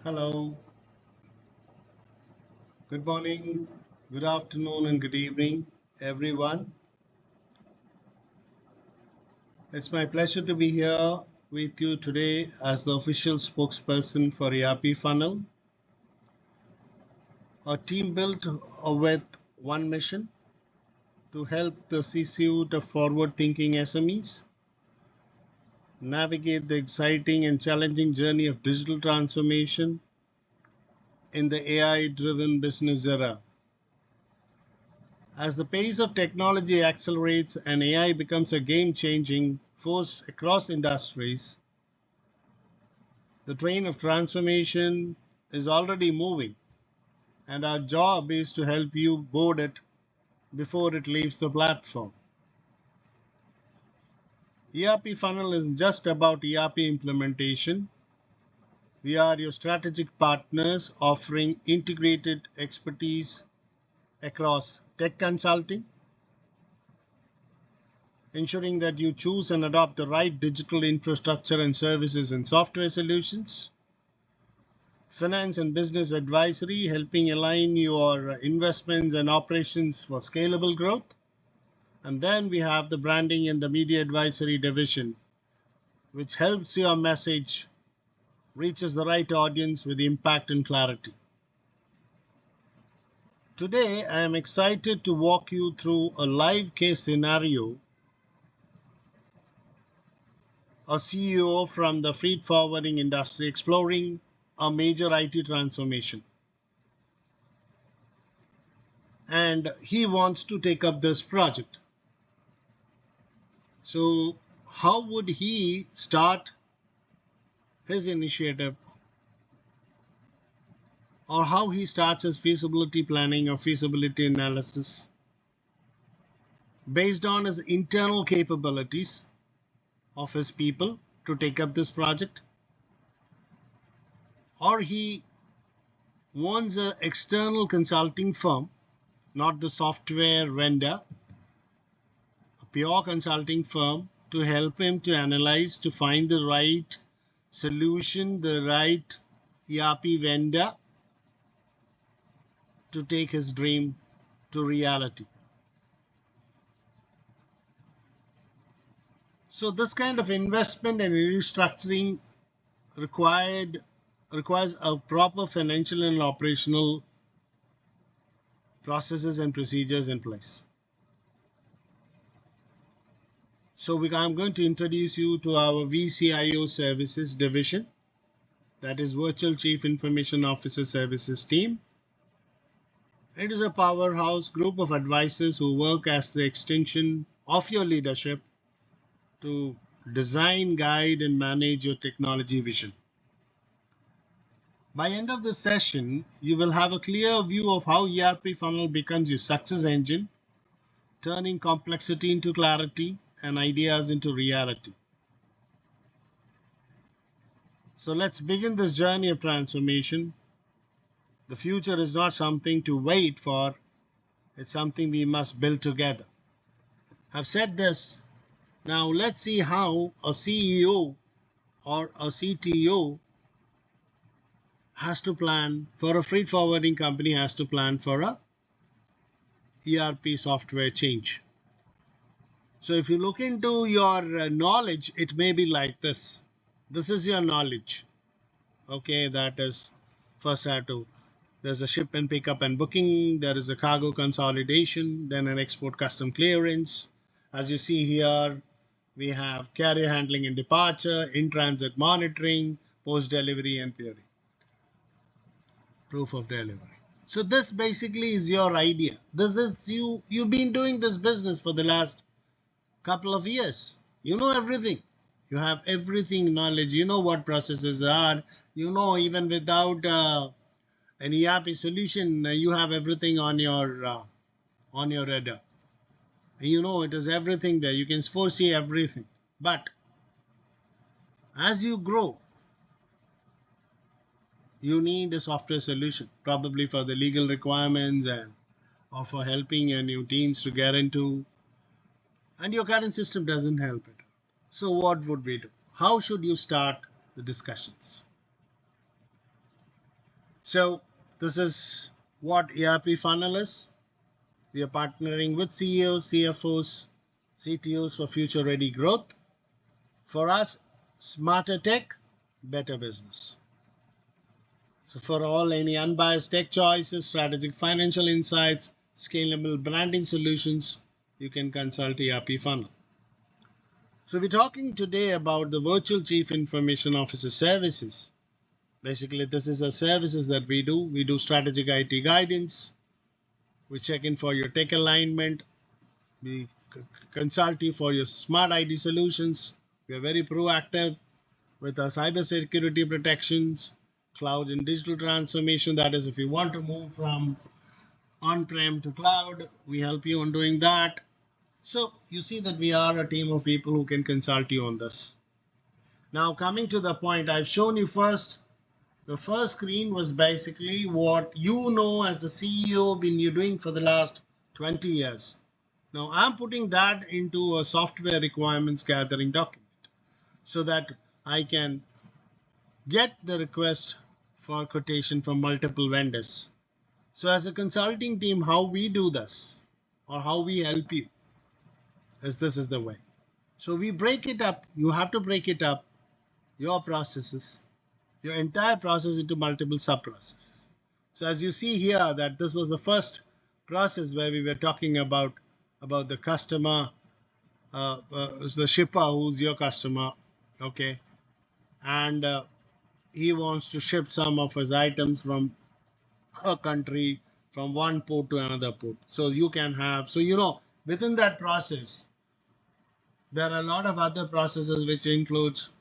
Hello, good morning, good afternoon, and good evening, everyone. It's my pleasure to be here with you today as the official spokesperson for ERP Funnel, a team built with one mission to help the C-suite of forward thinking SMEs navigate the exciting and challenging journey of digital transformation in the AI driven business era. As the pace of technology accelerates and AI becomes a game changing force across industries, the train of transformation is already moving, and our job is to help you board it before it leaves the platform. ERP Funnel is just about ERP implementation. We are your strategic partners offering integrated expertise across tech consulting, ensuring that you choose and adopt the right digital infrastructure and services and software solutions. Finance and business advisory, helping align your investments and operations for scalable growth. And then we have the branding and the media advisory division, which helps your message reaches the right audience with impact and clarity. Today, I am excited to walk you through a live case scenario. A CEO from the freight forwarding industry exploring a major IT transformation. And he wants to take up this project. So, how would he start his initiative, or how he starts his feasibility planning or feasibility analysis based on his internal capabilities of his people to take up this project? Or he wants an external consulting firm, not the software vendor, a pure consulting firm to help him to analyze, to find the right solution, the right ERP vendor to take his dream to reality. So this kind of investment and restructuring requires a proper financial and operational processes and procedures in place. So I'm going to introduce you to our VCIO services division, that is Virtual Chief Information Officer Services team. It is a powerhouse group of advisors who work as the extension of your leadership to design, guide, and manage your technology vision. By end of this session, you will have a clear view of how ERP Funnel becomes your success engine, turning complexity into clarity and ideas into reality. So let's begin this journey of transformation. The future is not something to wait for, it's something we must build together. I've said this. Now let's see how a CEO or a CTO has to plan for a freight forwarding company, has to plan for a ERP software change. So if you look into your knowledge, it may be like this. This is your knowledge. Okay, that is first there's a ship and pickup and booking, there is a cargo consolidation, then an export custom clearance. As you see here, we have carrier handling and departure, in-transit monitoring, post-delivery and peering. Proof of delivery. So this basically is your idea. This is you've been doing this business for the last couple of years. You know everything. You have everything knowledge. You know what processes are. You know, even without an ERP solution, you have everything on your radar. You know it is everything there. You can foresee everything. But as you grow, you need a software solution, probably for the legal requirements and or for helping your new teams to get into. And your current system doesn't help it. So what would we do? How should you start the discussions? So this is what ERP funnel is. We are partnering with CEOs, CFOs, CTOs for future ready growth. For us, smarter tech, better business. So for all any unbiased tech choices, strategic financial insights, scalable branding solutions, you can consult ERP funnel. So we're talking today about the virtual chief information officer services. Basically, this is a services that we do. We do strategic IT guidance. We check in for your tech alignment. We consult you for your smart ID solutions. We are very proactive with our cybersecurity protections, cloud and digital transformation. That is, if you want to move from on-prem to cloud, we help you on doing that. So you see that we are a team of people who can consult you on this. Now coming to the point, I've shown you first. The first screen was basically what you know as the CEO been you doing for the last 20 years. Now I'm putting that into a software requirements gathering document so that I can get the request for quotation from multiple vendors. So as a consulting team, how we do this or how we help you is this is the way. So we break it up. You have to break it up, your processes, your entire process into multiple sub-processes. So as you see here that this was the first process where we were talking about the customer, the shipper who's your customer, okay, and he wants to ship some of his items from a country from one port to another port. So you can have, so within that process, there are a lot of other processes which includes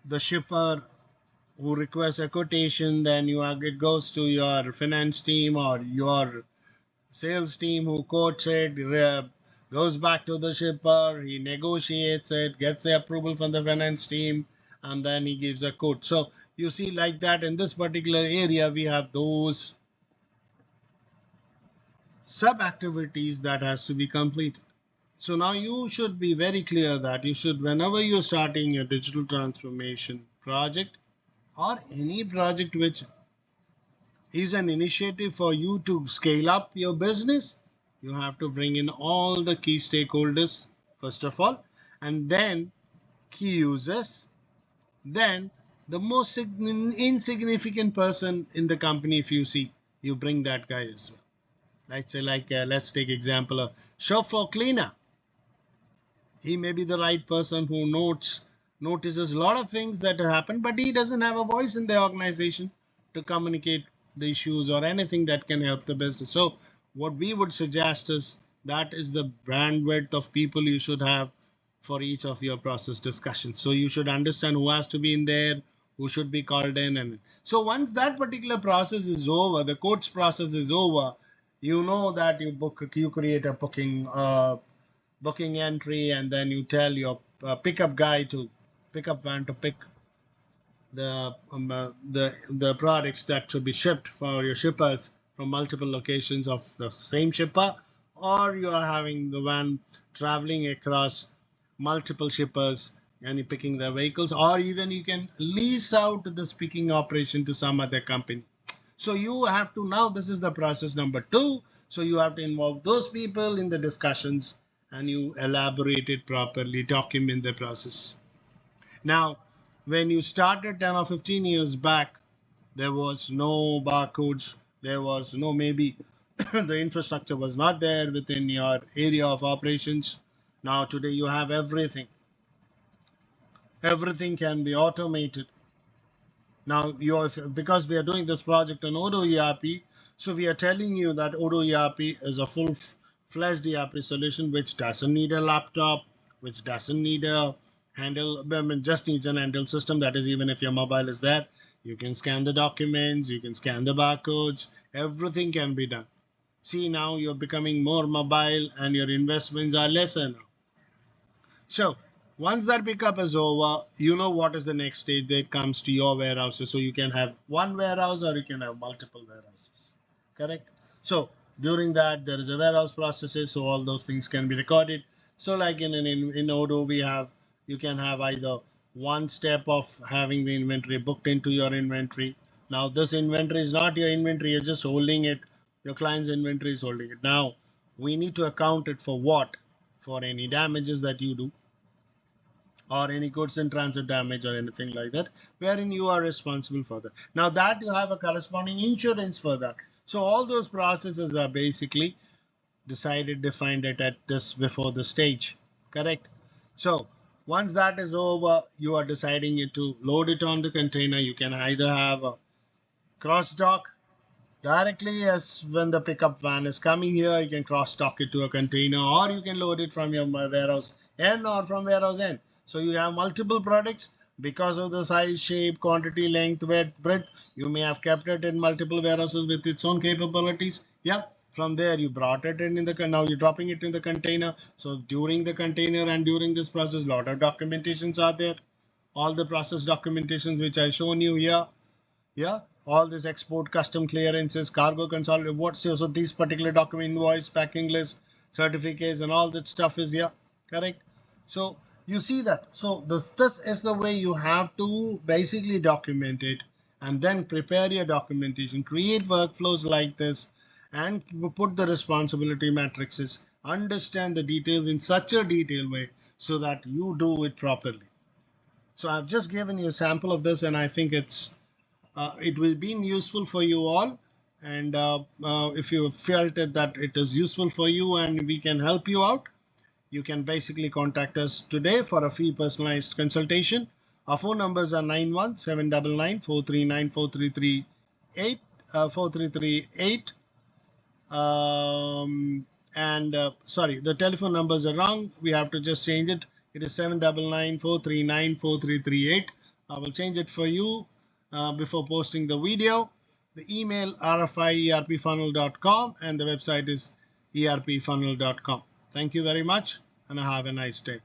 the shipper who requests a quotation, then it goes to your finance team or your sales team who quotes it, goes back to the shipper, he negotiates it, gets the approval from the finance team, and then he gives a quote. So you see like that in this particular area, we have those sub activities that has to be completed. So now you should be very clear that you should, whenever you're starting your digital transformation project or any project which is an initiative for you to scale up your business, you have to bring in all the key stakeholders, first of all, and then key users, then the most insignificant person in the company, if you see, you bring that guy as well. Let's take example of shop floor cleaner. He may be the right person who notices a lot of things that happen, but he doesn't have a voice in the organization to communicate the issues or anything that can help the business. So what we would suggest is that is the bandwidth of people you should have for each of your process discussions. So you should understand who has to be in there, who should be called in. And so once that particular process is over, the quotes process is over, you know that you create a booking entry, and then you tell your pickup guy to pickup van to pick the products that should be shipped for your shippers from multiple locations of the same shipper, or you are having the van traveling across multiple shippers and you're picking the vehicles, or even you can lease out this picking operation to some other company. So you have to, now this is the process number 2. So you have to involve those people in the discussions and you elaborate it properly, document the process. Now, when you started 10 or 15 years back, there was no barcodes, there was no, maybe the infrastructure was not there within your area of operations. Now today you have everything. Everything can be automated. Now, because we are doing this project on Odoo ERP, so we are telling you that Odoo ERP is a full-fledged ERP solution which doesn't need a laptop, which doesn't need a handle, just needs an handle system. That is, even if your mobile is there, you can scan the documents, you can scan the barcodes, everything can be done. See, now you're becoming more mobile and your investments are lesser now. So once that pickup is over, you know what is the next stage that comes to your warehouses. So you can have one warehouse or you can have multiple warehouses. Correct? So during that, there is a warehouse processes, so all those things can be recorded. So like in Odoo, you can have either one step of having the inventory booked into your inventory, Now this inventory is not your inventory, you're just holding it. Your client's inventory is holding it. Now we need to account it for what? For any damages that you do, or any goods in transit damage or anything like that, wherein you are responsible for that. Now that you have a corresponding insurance for that. So all those processes are basically defined at this before the stage. Correct? So once that is over, you are deciding it to load it on the container. You can either have a cross dock directly, as when the pickup van is coming here, you can cross dock it to a container, or you can load it from your warehouse end or from warehouse end. So you have multiple products because of the size, shape, quantity, length, width, breadth. You may have kept it in multiple warehouses with its own capabilities. Yeah. From there, you brought it in the now you're dropping it in the container. So during the container and during this process, lot of documentations are there. All the process documentations which I shown you here. Yeah, all this export custom clearances, cargo consolidation, what so these particular document, invoice, packing list, certificates, and all that stuff is here. Correct? So you see that. So this is the way you have to basically document it, and then prepare your documentation, create workflows like this, and put the responsibility matrices, understand the details in such a detailed way so that you do it properly. So I've just given you a sample of this, and I think it will be useful for you all. And if you felt that it is useful for you and we can help you out, you can basically contact us today for a free personalized consultation. Our phone numbers are 917994394338, 4338. And sorry, the telephone numbers are wrong. We have to just change it. It is 7994394338. I will change it for you before posting the video. The email rfi@erpfunnel.com, and the website is erpfunnel.com. Thank you very much, and have a nice day.